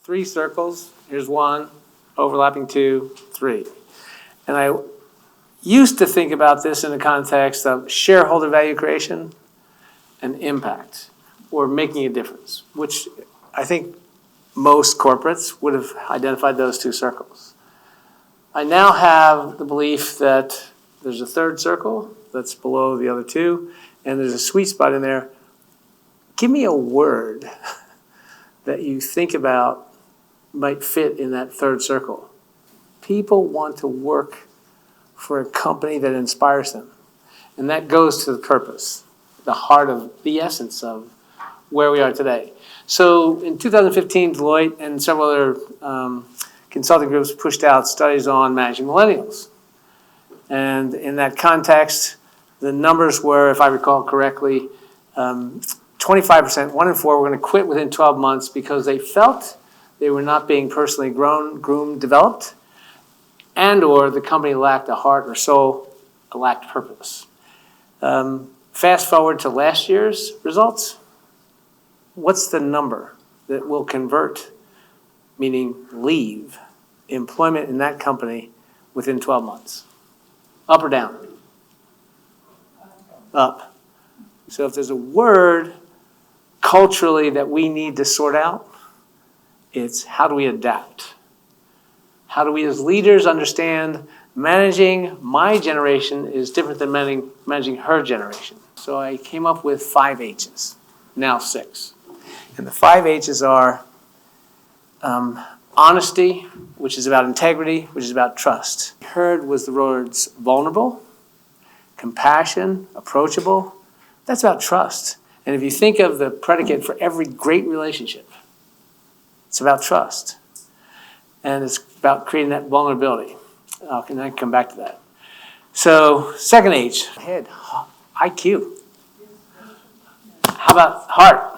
3 circles. Here's 1, overlapping 2, 3. And I used to think about this in the context of shareholder value creation and impact, or making a difference, which I think most corporates would have identified those 2 circles. I now have the belief that there's a 3rd circle that's below the other 2, and there's a sweet spot in there. Give me a word that you think about might fit in that 3rd circle. People want to work for a company that inspires them. And that goes to the purpose, the heart of the essence of where we are today. So in 2015, Deloitte and several other consulting groups pushed out studies on managing millennials. And in that context, the numbers were, if I recall correctly, 25%, 1 in 4 were going to quit within 12 months because they felt they were not being personally grown, groomed, developed, and or the company lacked a heart or soul, lacked purpose. Fast forward to last year's results. What's the number that will convert, meaning leave, employment in that company within 12 months? Up or down? Up. So if there's a word culturally that we need to sort out, it's how do we adapt? How do we as leaders understand managing my generation is different than managing her generation? So I came up with 5 H's, now 6. And the 5 H's are honesty, which is about integrity, which is about trust. I heard was the words vulnerable, compassion, approachable. That's about trust. And if you think of the predicate for every great relationship, it's about trust. And it's about creating that vulnerability. I can come back to that. So, 2nd H, head, IQ. How about heart?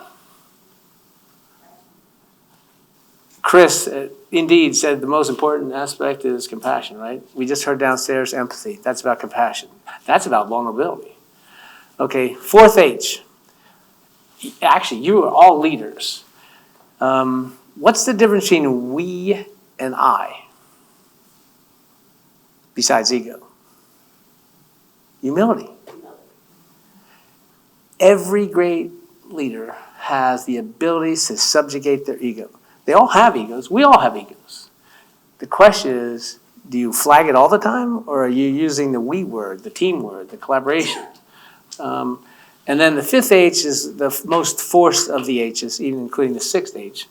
Chris, indeed, said the most important aspect is compassion, right? We just heard downstairs empathy. That's about compassion. That's about vulnerability. Okay, 4th H. Actually, you are all leaders. What's the difference between we and I, besides ego? Humility. Every great leader has the ability to subjugate their ego. They all have egos. We all have egos. The question is, do you flag it all the time, or are you using the we word, the team word, the collaboration? And then the 5th H is the most forced of the H's, even including the 6th H.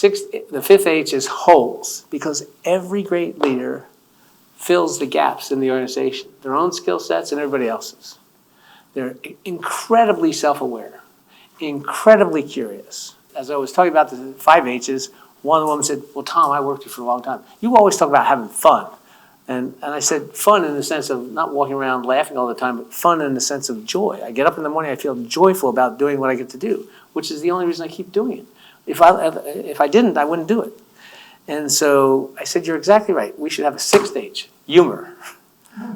The 5th H is holes, because every great leader fills the gaps in the organization, their own skill sets and everybody else's. They're incredibly self-aware, incredibly curious. As I was talking about the 5 H's, one of the women said, well, Tom, I worked with you for a long time. You always talk about having fun. And I said fun in the sense of not walking around laughing all the time, but fun in the sense of joy. I get up in the morning, I feel joyful about doing what I get to do, which is the only reason I keep doing it. If I didn't, I wouldn't do it. And so I said, you're exactly right. We should have a 6th H, humor.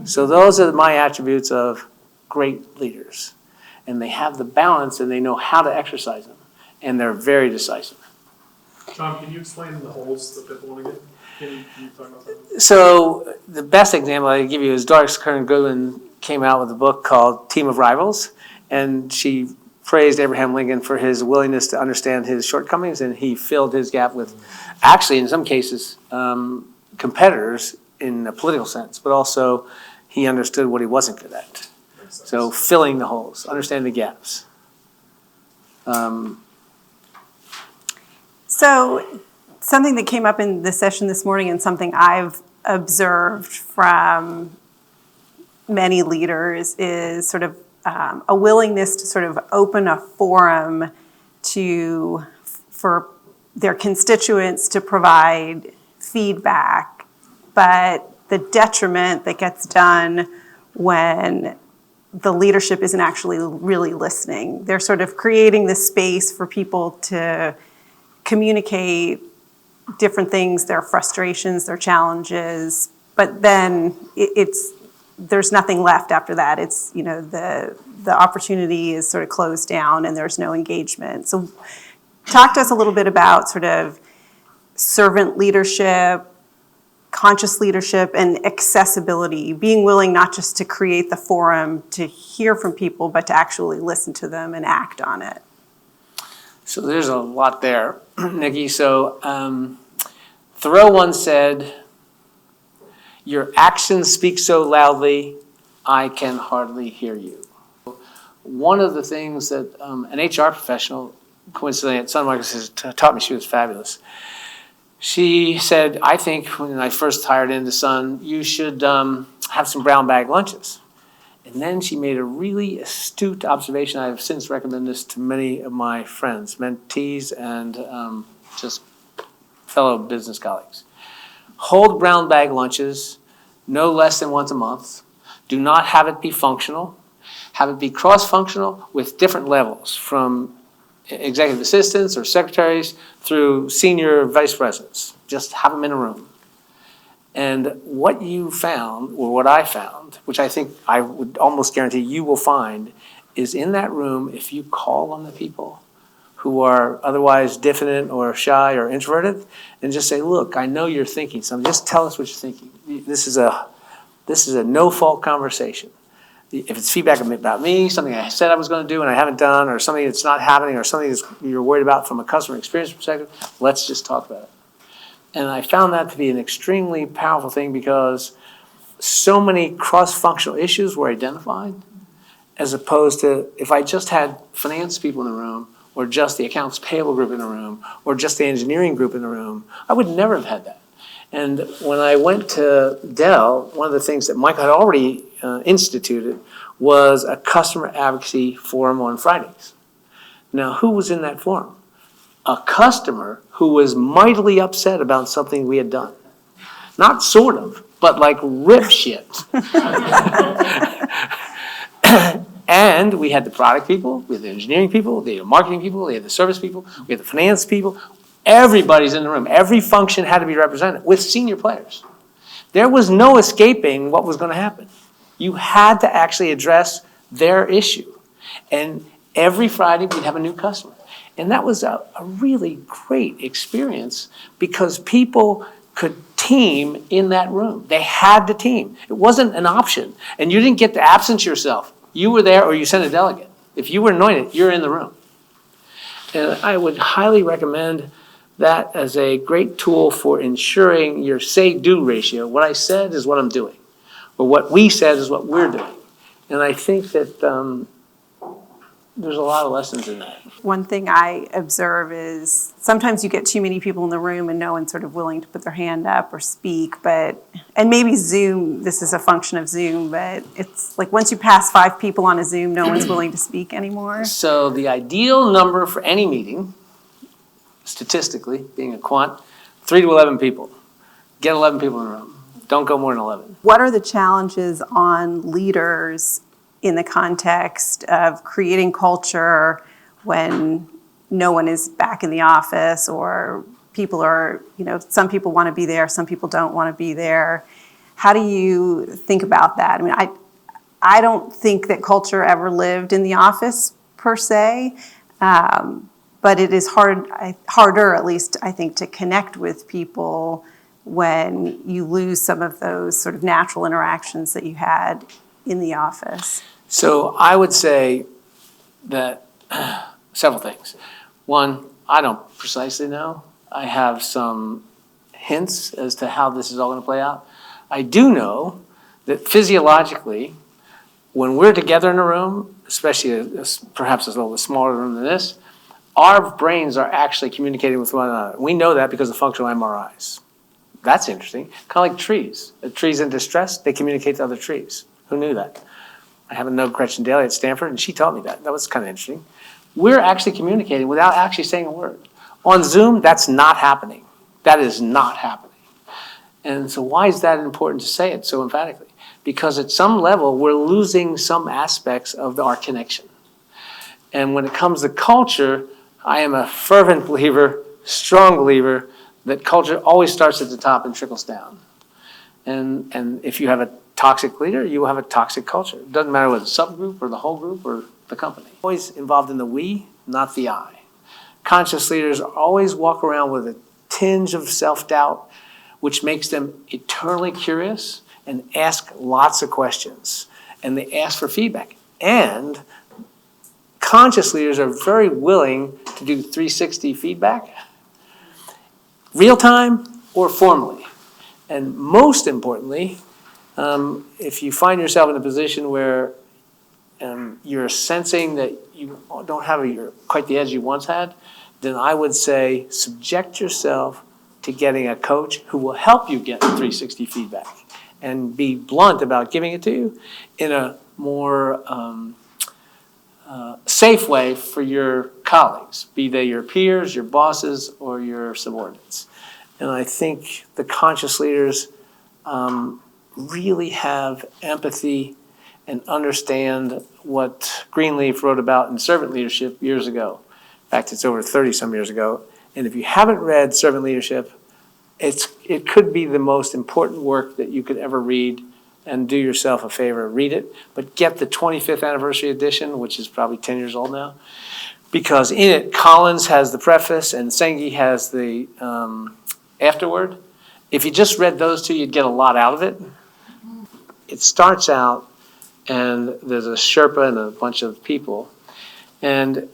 So those are my attributes of great leaders. And they have the balance and they know how to exercise them. And they're very decisive. Tom, can you explain the holes that people want to get? Can you talk about that? So the best example I can give you is Doris Kearns Goodwin came out with a book called Team of Rivals. And she praised Abraham Lincoln for his willingness to understand his shortcomings, and he filled his gap with, actually in some cases, competitors in a political sense, but also he understood what he wasn't good at. So filling the holes, understanding the gaps. So something that came up in the session this morning and something I've observed from many leaders is sort of a willingness to sort of open a forum for their constituents to provide feedback, but the detriment that gets done when the leadership isn't actually really listening. They're sort of creating this space for people to communicate different things, their frustrations, their challenges, but then there's nothing left after that. It's, the opportunity is sort of closed down and there's no engagement. So talk to us a little bit about sort of servant leadership, conscious leadership, and accessibility, being willing not just to create the forum to hear from people, but to actually listen to them and act on it. So there's a lot there, Nicky. So Thoreau once said, "Your actions speak so loudly, I can hardly hear you." One of the things that an HR professional, coincidentally at Sun Microsystems, taught me, she was fabulous. She said, "I think when I first hired into Sun, you should have some brown bag lunches." And then she made a really astute observation. I have since recommended this to many of my friends, mentees, and just fellow business colleagues. Hold brown bag lunches no less than once a month. Do not have it be functional. Have it be cross-functional with different levels, from executive assistants or secretaries through senior vice presidents. Just have them in a room. And what you found, or what I found, which I think I would almost guarantee you will find, is in that room, if you call on the people who are otherwise diffident or shy or introverted, and just say, "Look, I know you're thinking something. Just tell us what you're thinking. This is a no-fault conversation. If it's feedback about me, something I said I was going to do and I haven't done, or something that's not happening, or something that you're worried about from a customer experience perspective, let's just talk about it." And I found that to be an extremely powerful thing, because so many cross-functional issues were identified, as opposed to if I just had finance people in the room, or just the accounts payable group in the room, or just the engineering group in the room, I would never have had that. And when I went to Dell, one of the things that Mike had already instituted was a customer advocacy forum on Fridays. Now, who was in that forum? A customer who was mightily upset about something we had done. Not sort of, but like rip shit. And we had the product people, we had the engineering people, we had the marketing people, we had the service people, we had the finance people. Everybody's in the room. Every function had to be represented with senior players. There was no escaping what was going to happen. You had to actually address their issue. And every Friday we'd have a new customer. And that was a really great experience, because people could team in that room. They had to team. It wasn't an option. And you didn't get to absence yourself. You were there, or you sent a delegate. If you were anointed, you're in the room. And I would highly recommend that as a great tool for ensuring your say-do ratio. What I said is what I'm doing, or what we said is what we're doing. And I think that there's a lot of lessons in that. One thing I observe is sometimes you get too many people in the room and no one's sort of willing to put their hand up or speak, and maybe Zoom, this is a function of Zoom, but it's like once you pass 5 people on a Zoom, no one's willing to speak anymore. So the ideal number for any meeting, statistically, being a quant, 3 to 11 people. Get 11 people in the room. Don't go more than 11. What are the challenges on leaders in the context of creating culture when no one is back in the office, or people are, some people want to be there, some people don't want to be there? How do you think about that? I mean, I don't think that culture ever lived in the office per se, but it is harder, at least I think, to connect with people when you lose some of those sort of natural interactions that you had in the office. So I would say that several things. One, I don't precisely know. I have some hints as to how this is all going to play out. I do know that physiologically, when we're together in a room, especially perhaps a little bit smaller room than this, our brains are actually communicating with one another. We know that because of functional MRIs. That's interesting. Kind of like trees. A tree's in distress, they communicate to other trees. Who knew that? I happen to know Gretchen Daly at Stanford, and she taught me that. That was kind of interesting. We're actually communicating without actually saying a word. On Zoom, that's not happening. That is not happening. And so why is that important to say it so emphatically? Because at some level, we're losing some aspects of our connection. And when it comes to culture, I am a fervent believer, strong believer, that culture always starts at the top and trickles down. And if you have a toxic leader, you will have a toxic culture. It doesn't matter whether it's a subgroup or the whole group or the company. Always involved in the we, not the I. Conscious leaders always walk around with a tinge of self-doubt, which makes them eternally curious and ask lots of questions. And they ask for feedback. And conscious leaders are very willing to do 360 feedback, real time or formally. And most importantly, if you find yourself in a position where you're sensing that you don't have quite the edge you once had, then I would say subject yourself to getting a coach who will help you get 360 feedback and be blunt about giving it to you in a more safe way for your colleagues, be they your peers, your bosses, or your subordinates. And I think the conscious leaders really have empathy and understand what Greenleaf wrote about in servant leadership years ago. In fact, it's over 30-some years ago. And if you haven't read Servant Leadership, it could be the most important work that you could ever read, and do yourself a favor, read it. But get the 25th anniversary edition, which is probably 10 years old now, because in it, Collins has the preface and Senge has the afterword. If you just read those two, you'd get a lot out of it. It starts out, and there's a Sherpa and a bunch of people, and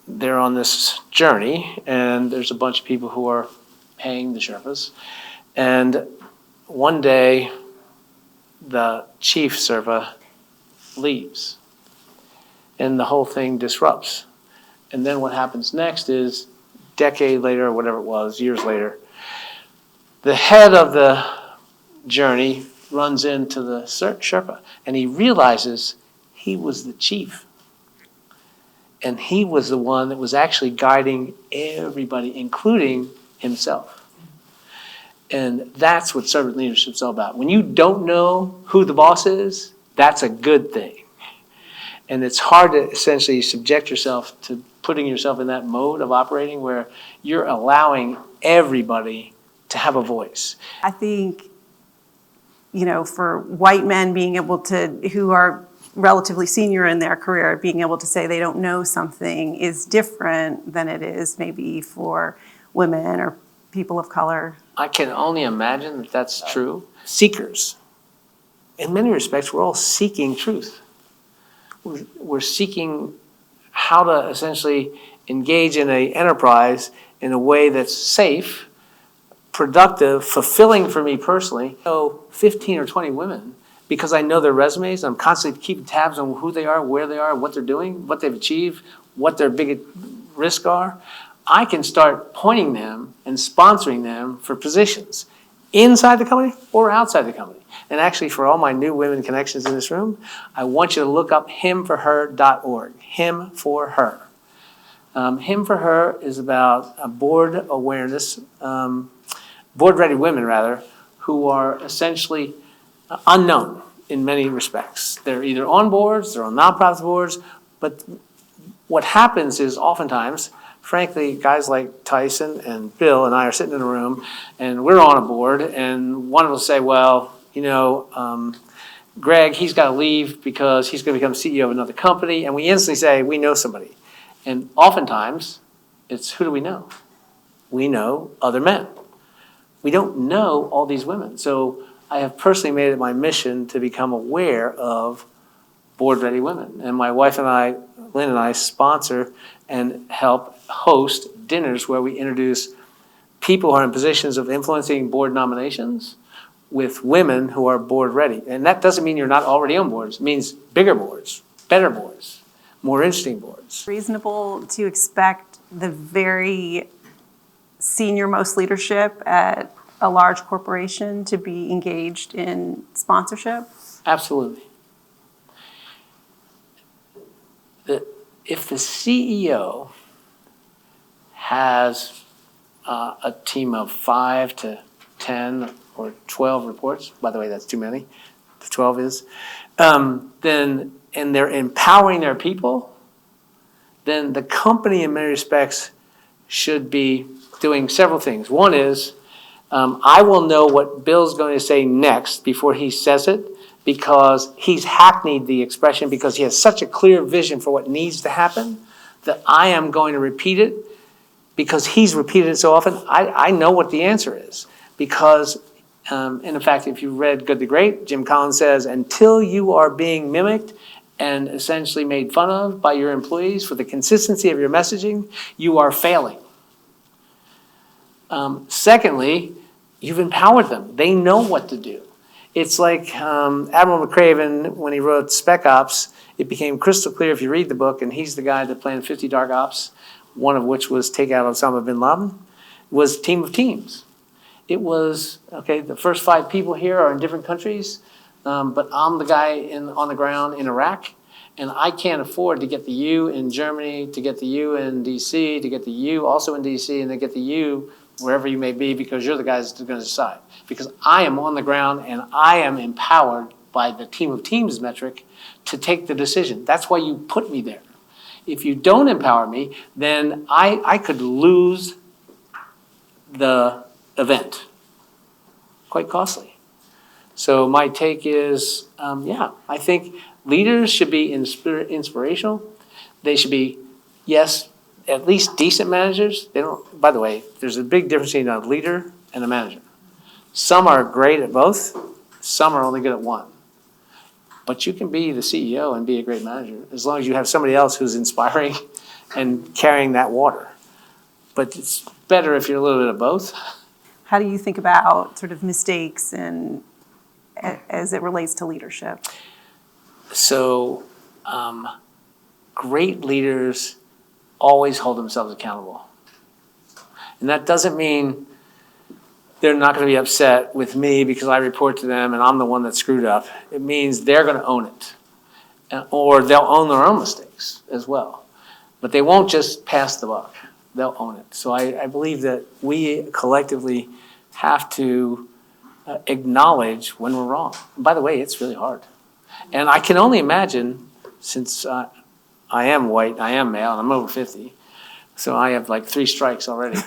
they're on this journey, and there's a bunch of people who are paying the Sherpas. And one day, the chief Sherpa leaves, and the whole thing disrupts. And then what happens next is, decade later, or whatever it was, years later, the head of the journey runs into the Sherpa, and he realizes he was the chief. And he was the one that was actually guiding everybody, including himself. And that's what servant leadership is all about. When you don't know who the boss is, that's a good thing. And it's hard to essentially subject yourself to putting yourself in that mode of operating where you're allowing everybody to have a voice. I think, for white men being able to, who are relatively senior in their career, being able to say they don't know something is different than it is maybe for women or people of color. I can only imagine that that's true. Seekers. In many respects, we're all seeking truth. We're seeking how to essentially engage in an enterprise in a way that's safe, productive, fulfilling for me personally. So 15 or 20 women, because I know their resumes, I'm constantly keeping tabs on who they are, where they are, what they're doing, what they've achieved, what their big risks are. I can start pointing them and sponsoring them for positions inside the company or outside the company. And actually, for all my new women connections in this room, I want you to look up himforher.org, Him for Her. Him for Her is about board awareness, board-ready women, rather, who are essentially unknown in many respects. They're either on boards, they're on nonprofit boards, but what happens is oftentimes, frankly, guys like Tyson and Bill and I are sitting in a room, and we're on a board, and one of us say, well, Greg, he's got to leave because he's going to become CEO of another company, and we instantly say, we know somebody. And oftentimes, it's who do we know? We know other men. We don't know all these women. So I have personally made it my mission to become aware of board-ready women. And my wife and I, Lynn and I, sponsor and help host dinners where we introduce people who are in positions of influencing board nominations with women who are board-ready. And that doesn't mean you're not already on boards. It means bigger boards, better boards, more interesting boards. Reasonable to expect the very senior-most leadership at a large corporation to be engaged in sponsorship? Absolutely. If the CEO has a team of 5 to 10 or 12 reports, by the way, that's too many, 12 is, then, and they're empowering their people, then the company in many respects should be doing several things. One is, I will know what Bill's going to say next before he says it, because he's hackneyed the expression because he has such a clear vision for what needs to happen that I am going to repeat it because he's repeated it so often, I know what the answer is. Because, and in fact, if you read Good to Great, Jim Collins says, until you are being mimicked and essentially made fun of by your employees for the consistency of your messaging, you are failing. Secondly, you've empowered them. They know what to do. It's like Admiral McCraven, when he wrote Spec Ops, it became crystal clear if you read the book, and he's the guy that planned 50 dark ops, one of which was take out Osama bin Laden, was team of teams. It was, okay, the first 5 people here are in different countries, but I'm the guy on the ground in Iraq, and I can't afford to get the U in Germany, to get the U in DC, to get the U also in DC, and to get the U wherever you may be, because you're the guys that are going to decide. Because I am on the ground and I am empowered by the team of teams metric to take the decision. That's why you put me there. If you don't empower me, then I could lose the event. Quite costly. So my take is, I think leaders should be inspirational. They should be, yes, at least decent managers. They don't. By the way, there's a big difference between a leader and a manager. Some are great at both. Some are only good at one. But you can be the CEO and be a great manager as long as you have somebody else who's inspiring and carrying that water. But it's better if you're a little bit of both. How do you think about sort of mistakes and as it relates to leadership? So great leaders always hold themselves accountable. And that doesn't mean they're not going to be upset with me because I report to them and I'm the one that screwed up. It means they're going to own it. Or they'll own their own mistakes as well. But they won't just pass the buck. They'll own it. So I believe that we collectively have to acknowledge when we're wrong. And by the way, it's really hard. And I can only imagine, since I am white, I am male, and I'm over 50, so I have like 3 strikes already,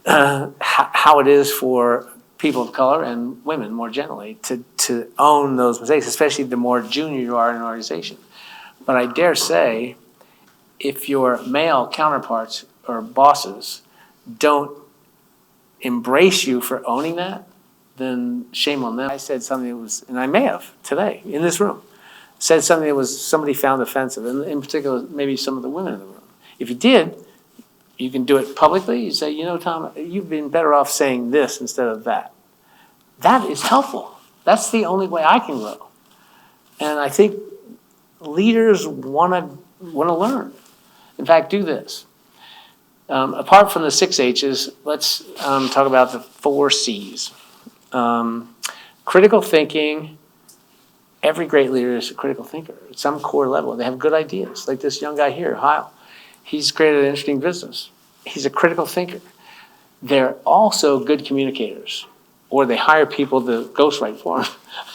how it is for people of color and women more generally to own those mistakes, especially the more junior you are in an organization. But I dare say, if your male counterparts or bosses don't embrace you for owning that, then shame on them. I said something that was, and I may have today in this room, said something that was somebody found offensive, and in particular, maybe some of the women in the room. If you did, you can do it publicly. You say, you know, Tom, you've been better off saying this instead of that. That is helpful. That's the only way I can grow. And I think leaders want to learn. In fact, do this. Apart from the 6 H's, let's talk about the 4 C's. Critical thinking. Every great leader is a critical thinker at some core level. They have good ideas, like this young guy here, Heil. He's created an interesting business. He's a critical thinker. They're also good communicators, or they hire people to ghostwrite for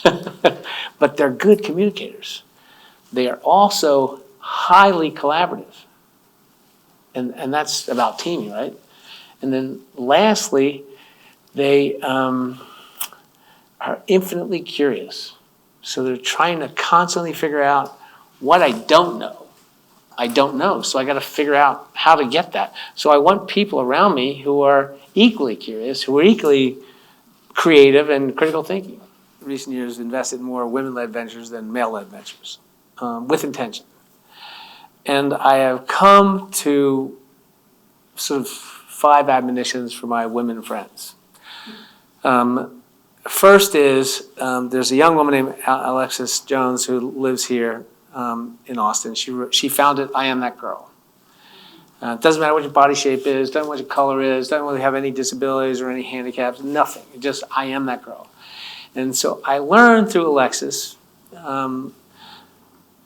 them. But they're good communicators. They are also highly collaborative. And that's about teaming, right? And then lastly, they are infinitely curious. So they're trying to constantly figure out what I don't know. I don't know, so I got to figure out how to get that. So I want people around me who are equally curious, who are equally creative and critical thinking. In recent years, invested in more women-led ventures than male-led ventures, with intention. And I have come to sort of 5 admonitions for my women friends. First is, there's a young woman named Alexis Jones who lives here in Austin. She founded I Am That Girl. It doesn't matter what your body shape is, doesn't matter what your color is, doesn't really have any disabilities or any handicaps, nothing. It just, I am that girl. And so I learned through Alexis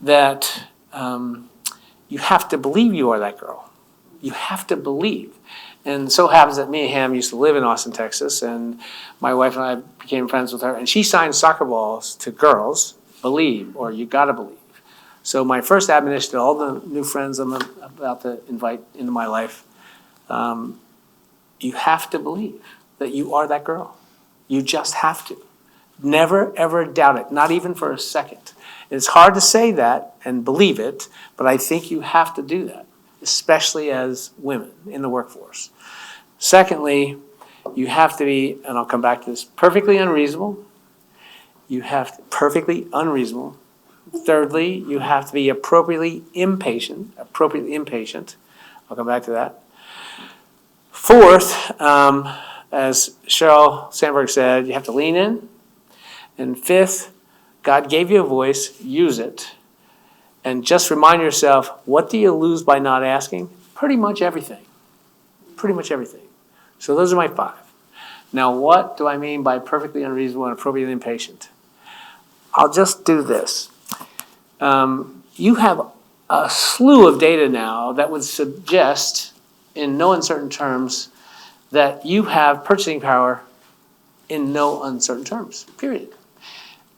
that you have to believe you are that girl. You have to believe. And so happens that me and Ham used to live in Austin, Texas, and my wife and I became friends with her, and she signed soccer balls to girls, believe, or you gotta believe. So my first admonition to all the new friends I'm about to invite into my life, you have to believe that you are that girl. You just have to. Never, ever doubt it, not even for a second. It's hard to say that and believe it, but I think you have to do that. especially as women in the workforce. Secondly, you have to be, and I'll come back to this, perfectly unreasonable. You have to, perfectly unreasonable. Thirdly, you have to be appropriately impatient. I'll come back to that. Fourth, as Sheryl Sandberg said, you have to lean in. And fifth, God gave you a voice, use it. And just remind yourself, what do you lose by not asking? Pretty much everything. Pretty much everything. So those are my 5. Now, what do I mean by perfectly unreasonable and appropriately impatient? I'll just do this. You have a slew of data now that would suggest, in no uncertain terms, that you have purchasing power in no uncertain terms, period.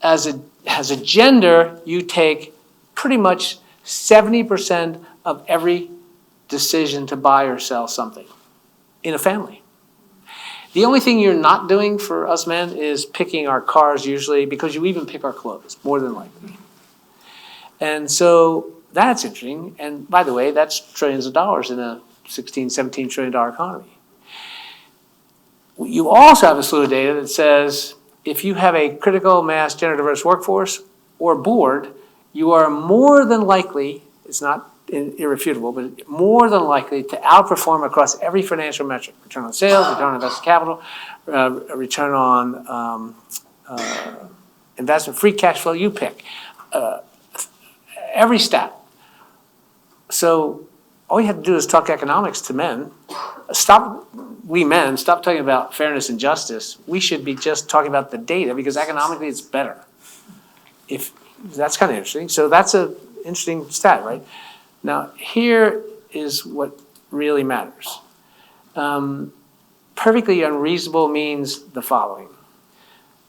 As a gender, you take pretty much 70% of every decision to buy or sell something in a family. The only thing you're not doing for us men is picking our cars usually, because you even pick our clothes, more than likely. And so that's interesting. And by the way, that's trillions of dollars in a $16, $17 trillion economy. You also have a slew of data that says if you have a critical mass gender diverse workforce or board, you are more than likely, it's not irrefutable, but more than likely to outperform across every financial metric: return on sales, return on invested capital, return on investment, free cash flow, you pick. Every stat. So all you have to do is talk economics to men. We men, stop talking about fairness and justice. We should be just talking about the data, because economically it's better. That's kind of interesting. So that's an interesting stat, right? Now, here is what really matters. Perfectly unreasonable means the following.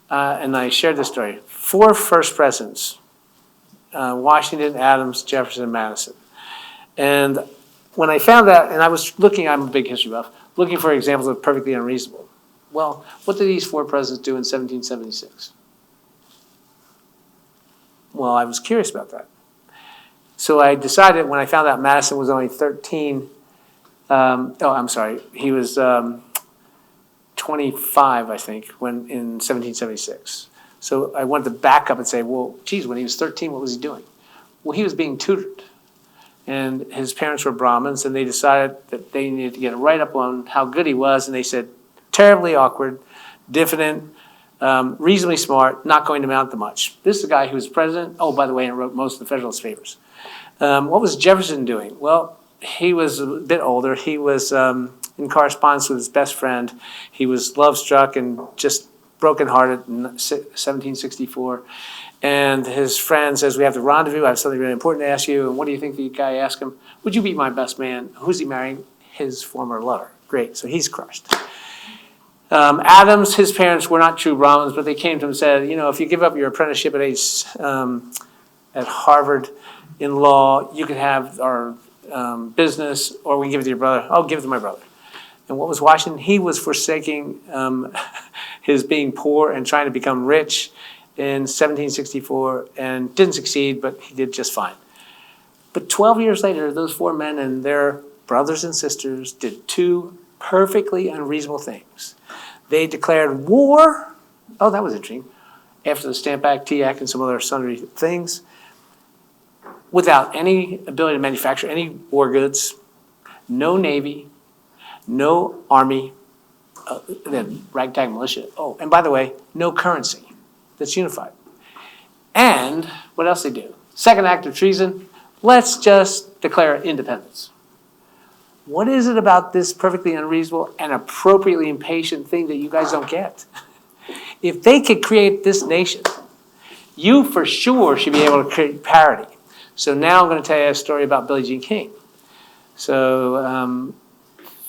And I shared this story. 4 first presidents, Washington, Adams, Jefferson, and Madison. And when I found that, and I was looking, I'm a big history buff, looking for examples of perfectly unreasonable. Well, what did these 4 presidents do in 1776? Well, I was curious about that. So I decided, when I found out Madison was only 13, he was 25, I think, in 1776. So I wanted to back up and say, well, geez, when he was 13, what was he doing? Well, he was being tutored. And his parents were Brahmins, and they decided that they needed to get right up on how good he was, and they said, terribly awkward, diffident, reasonably smart, not going to amount to much. This is a guy who was president, by the way, and wrote most of the Federalist Papers. What was Jefferson doing? Well, he was a bit older. He was in correspondence with his best friend. He was love-struck and just brokenhearted in 1764. And his friend says, we have to rendezvous. I have something really important to ask you. And what do you think the guy asked him? Would you be my best man? Who's he marrying? His former lover. Great, so he's crushed. Adams, his parents were not true Brahmins, but they came to him and said, if you give up your apprenticeship at Harvard in law, you could have our business, or we can give it to your brother. I'll give it to my brother. And what was Washington? He was forsaking his being poor and trying to become rich in 1764, and didn't succeed, but he did just fine. But 12 years later, those 4 men and their brothers and sisters did 2 perfectly unreasonable things. They declared war. Oh, that was interesting. After the Stamp Act, Tea Act, and some other sundry things, without any ability to manufacture any war goods, no Navy, no Army, then ragtag militia. Oh, and by the way, no currency that's unified. And what else they do? Second act of treason, let's just declare independence. What is it about this perfectly unreasonable and appropriately impatient thing that you guys don't get? If they could create this nation, you for sure should be able to create parity. So now I'm going to tell you a story about Billie Jean King. So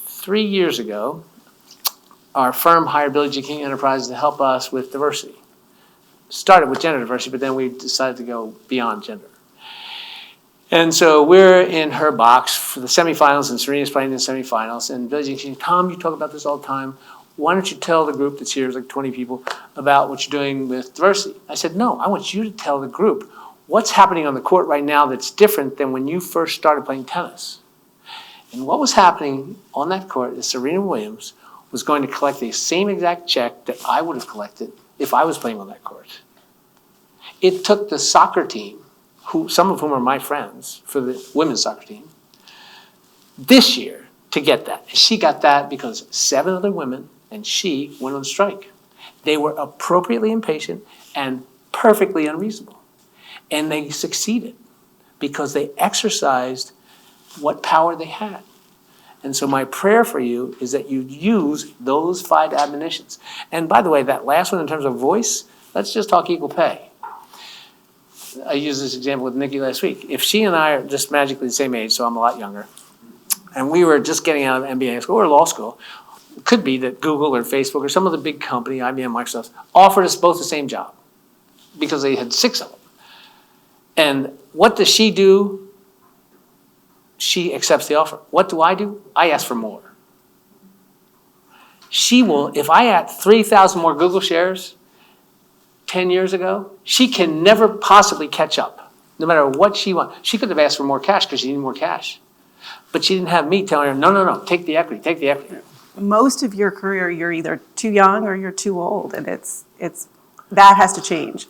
3 years ago, our firm hired Billie Jean King Enterprises to help us with diversity. Started with gender diversity, but then we decided to go beyond gender. And so we're in her box for the semifinals, and Serena's playing in the semifinals. And Billie Jean King, Tom, you talk about this all the time. Why don't you tell the group that's here, there's like 20 people, about what you're doing with diversity? I said, no, I want you to tell the group what's happening on the court right now that's different than when you first started playing tennis. And what was happening on that court is Serena Williams was going to collect the same exact check that I would have collected if I was playing on that court. It took the soccer team, some of whom are my friends, for the women's soccer team, this year to get that. She got that because 7 other women and she went on strike. They were appropriately impatient and perfectly unreasonable. And they succeeded because they exercised what power they had. And so my prayer for you is that you use those 5 admonitions. And by the way, that last one in terms of voice, let's just talk equal pay. I used this example with Nicky last week. If she and I are just magically the same age, so I'm a lot younger, and we were just getting out of MBA school or law school, it could be that Google or Facebook or some other big company, IBM, Microsoft, offered us both the same job because they had 6 of them. And what does she do? She accepts the offer. What do? I ask for more. She will, if I had 3,000 more Google shares 10 years ago, she can never possibly catch up, no matter what she wants. She could have asked for more cash because she needed more cash. But she didn't have me telling her, no, take the equity, take the equity. Most of your career, you're either too young or you're too old, and it's that has to change.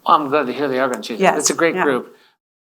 Well, I'm glad to hear they are going to change. Yes, It's a great yeah. group.